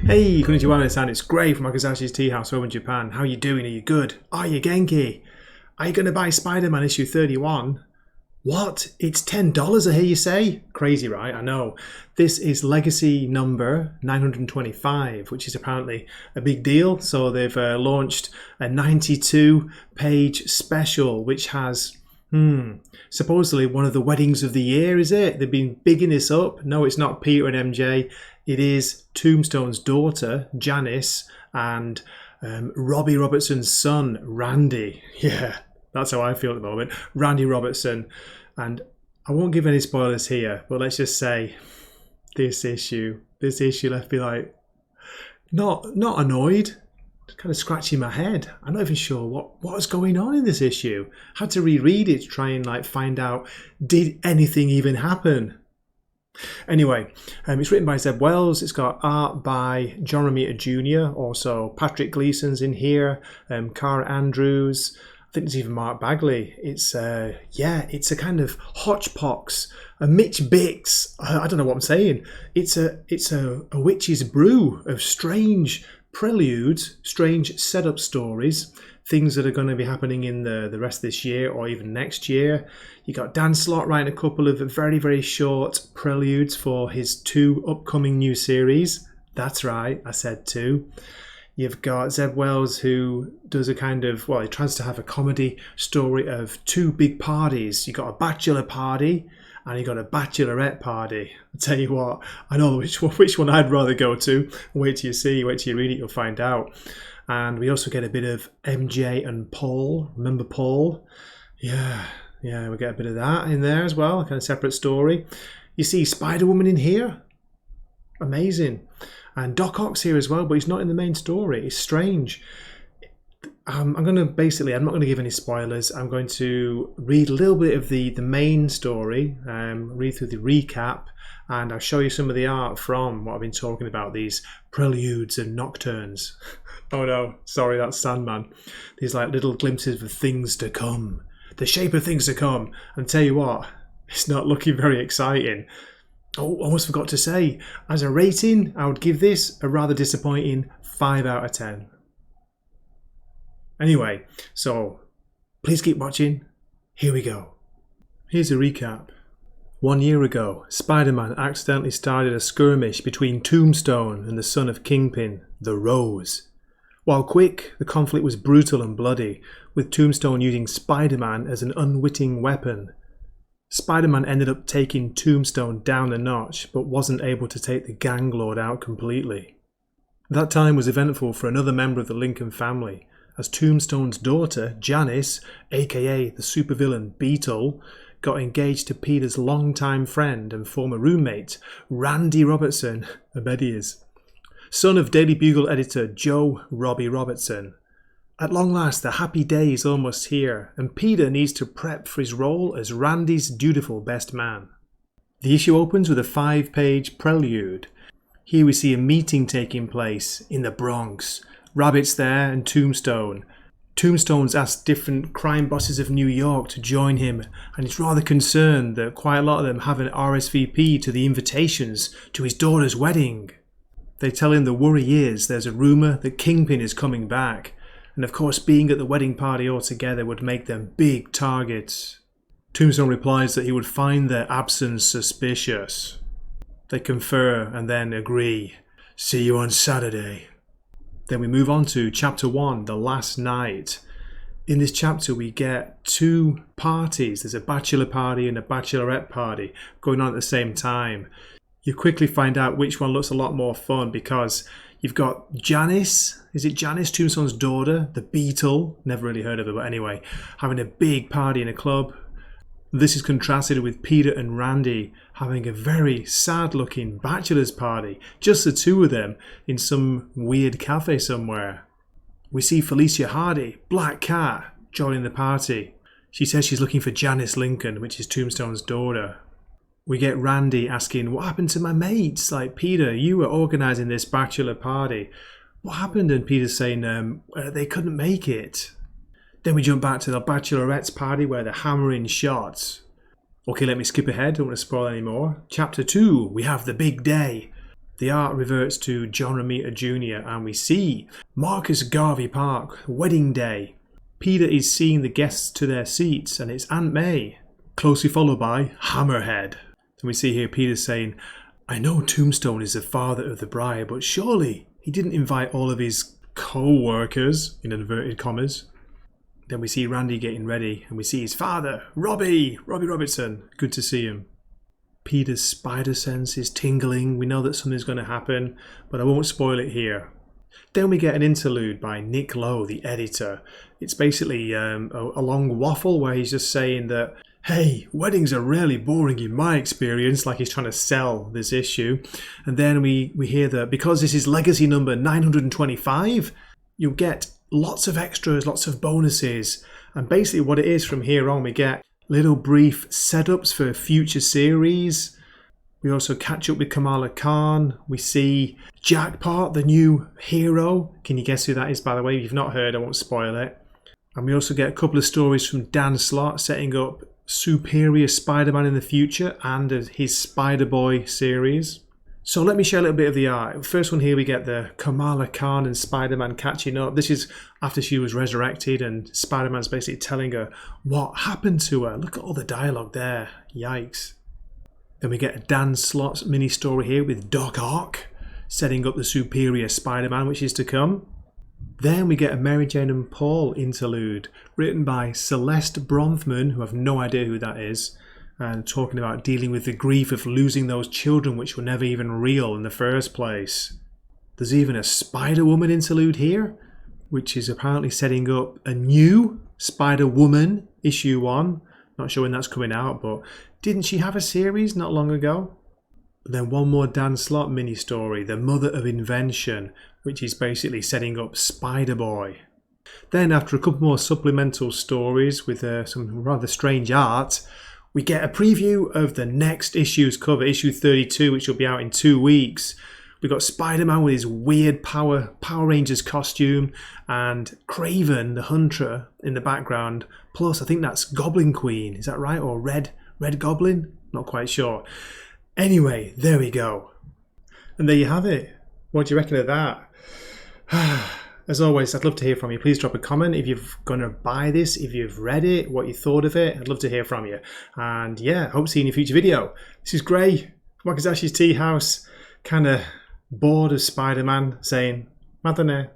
Hey, konnichiwa-san, it's Gray from Akazashi's Tea House over in Japan. How you doing? Are you good? Are you Genki? Are you going to buy Spider-Man issue 31? What? It's $10, I hear you say? Crazy, right? I know. This is legacy number 925, which is apparently a big deal. So they've launched a 92-page special, which has... supposedly one of the weddings of the year, is it? They've been bigging this up. No, it's not Peter and MJ. It is Tombstone's daughter, Janice, and Robbie Robertson's son, Randy. Yeah, that's how I feel at the moment. Randy Robertson. And I won't give any spoilers here, but let's just say this issue left me like, not annoyed, kind of scratching my head. I'm not even sure what was going on in this issue. Had to reread it to try and find out, did anything even happen? Anyway, it's written by Zeb Wells. It's got art by John Romita Jr. Also, Patrick Gleason's in here. Cara Andrews. I think there's even Mark Bagley. It's a kind of hodgepodge, a Mitch Bix. I don't know what I'm saying. It's a witch's brew of strange preludes, strange setup stories, things that are going to be happening in the rest of this year or even next year. You got Dan Slott writing a couple of very, very short preludes for his 2 upcoming new series. That's right, I said 2. You've got Zeb Wells, who does a kind of, he tries to have a comedy story of 2 big parties. You got a bachelor party and you got a bachelorette party. I'll tell you what, I know which one I'd rather go to. Wait till you read it, you'll find out. And we also get a bit of MJ and Paul. Remember Paul? Yeah, we get a bit of that in there as well, a kind of separate story. You see Spider-Woman in here. Amazing. And Doc Ock's here as well, but he's not in the main story. It's strange. I'm not going to give any spoilers. I'm going to read a little bit of the main story, read through the recap, and I'll show you some of the art from what I've been talking about, these preludes and nocturnes. Oh no, sorry, that's Sandman. These little glimpses of things to come, the shape of things to come. And tell you what, it's not looking very exciting. Oh, almost forgot to say, as a rating, I would give this a rather disappointing 5 out of 10. Anyway, so please keep watching. Here we go. Here's a recap. 1 year ago, Spider-Man accidentally started a skirmish between Tombstone and the son of Kingpin, the Rose. While quick, the conflict was brutal and bloody, with Tombstone using Spider-Man as an unwitting weapon. Spider-Man ended up taking Tombstone down a notch, but wasn't able to take the gang lord out completely. That time was eventful for another member of the Lincoln family, as Tombstone's daughter, Janice, aka the supervillain Beetle, got engaged to Peter's longtime friend and former roommate, Randy Robertson, I bet he is, son of Daily Bugle editor Joe Robbie Robertson. At long last, the happy day is almost here, and Peter needs to prep for his role as Randy's dutiful best man. The issue opens with a 5-page prelude. Here we see a meeting taking place in the Bronx. Rabbit's there and Tombstone. Tombstone's asked different crime bosses of New York to join him, and he's rather concerned that quite a lot of them haven't RSVP to the invitations to his daughter's wedding. They tell him the worry is there's a rumour that Kingpin is coming back, and of course being at the wedding party altogether would make them big targets. Tombstone replies that he would find their absence suspicious. They confer and then agree. See you on Saturday. Then we move on to Chapter 1, The Last Night. In this chapter we get 2 parties. There's a bachelor party and a bachelorette party going on at the same time. You quickly find out which one looks a lot more fun because you've got Janice. Is it Janice, Tombstone's daughter? The Beetle. Never really heard of her, but anyway. Having a big party in a club. This is contrasted with Peter and Randy having a very sad-looking bachelor's party. Just the 2 of them in some weird cafe somewhere. We see Felicia Hardy, Black Cat, joining the party. She says she's looking for Janice Lincoln, which is Tombstone's daughter. We get Randy asking, what happened to my mates? Like, Peter, you were organising this bachelor party. What happened? And Peter's saying they couldn't make it. Then we jump back to the bachelorette's party where they're hammering shots. Okay, let me skip ahead. Don't want to spoil any more. Chapter 2, we have the big day. The art reverts to John Romita Jr. and we see Marcus Garvey Park, wedding day. Peter is seeing the guests to their seats and it's Aunt May, closely followed by Hammerhead. And we see here Peter saying, I know Tombstone is the father of the bride, but surely he didn't invite all of his co-workers, in inverted commas. Then we see Randy getting ready and we see his father, Robbie Robertson. Good to see him. Peter's spider sense is tingling. We know that something's going to happen, but I won't spoil it here. Then we get an interlude by Nick Lowe, the editor. It's basically a long waffle where he's just saying that, hey, weddings are really boring in my experience, like he's trying to sell this issue. And then we hear that because this is legacy number 925, you'll get lots of extras, lots of bonuses. And basically what it is from here on, we get little brief setups for future series. We also catch up with Kamala Khan. We see Jackpot, the new hero. Can you guess who that is, by the way? If you've not heard, I won't spoil it. And we also get a couple of stories from Dan Slott setting up Superior Spider-Man in the future and his Spider-Boy series. So let me share a little bit of the art. First one here, we get the Kamala Khan and Spider-Man catching up. This is after she was resurrected and Spider-Man's basically telling her what happened to her. Look at all the dialogue there. Yikes. Then we get a Dan Slott mini story here with Doc Ock setting up the Superior Spider-Man, which is to come. Then we get a Mary Jane and Paul interlude written by Celeste Bronfman, who I have no idea who that is, and talking about dealing with the grief of losing those children which were never even real in the first place. There's even a Spider-Woman interlude here, which is apparently setting up a new Spider-Woman issue 1. Not sure when that's coming out, but didn't she have a series not long ago? But then one more Dan Slott mini story, The Mother of Invention, which is basically setting up Spider-Boy. Then after a couple more supplemental stories with some rather strange art, we get a preview of the next issue's cover, issue 32, which will be out in 2 weeks. We've got Spider-Man with his weird Power Rangers costume and Kraven the Hunter in the background. Plus, I think that's Goblin Queen. Is that right? Or Red Goblin? Not quite sure. Anyway, there we go. And there you have it. What do you reckon of that? As always, I'd love to hear from you. Please drop a comment if you're going to buy this, if you've read it, what you thought of it. I'd love to hear from you. And yeah, hope to see you in a future video. This is Gray, Wakazashi's Tea House. Kind of bored of Spider-Man saying, Matane.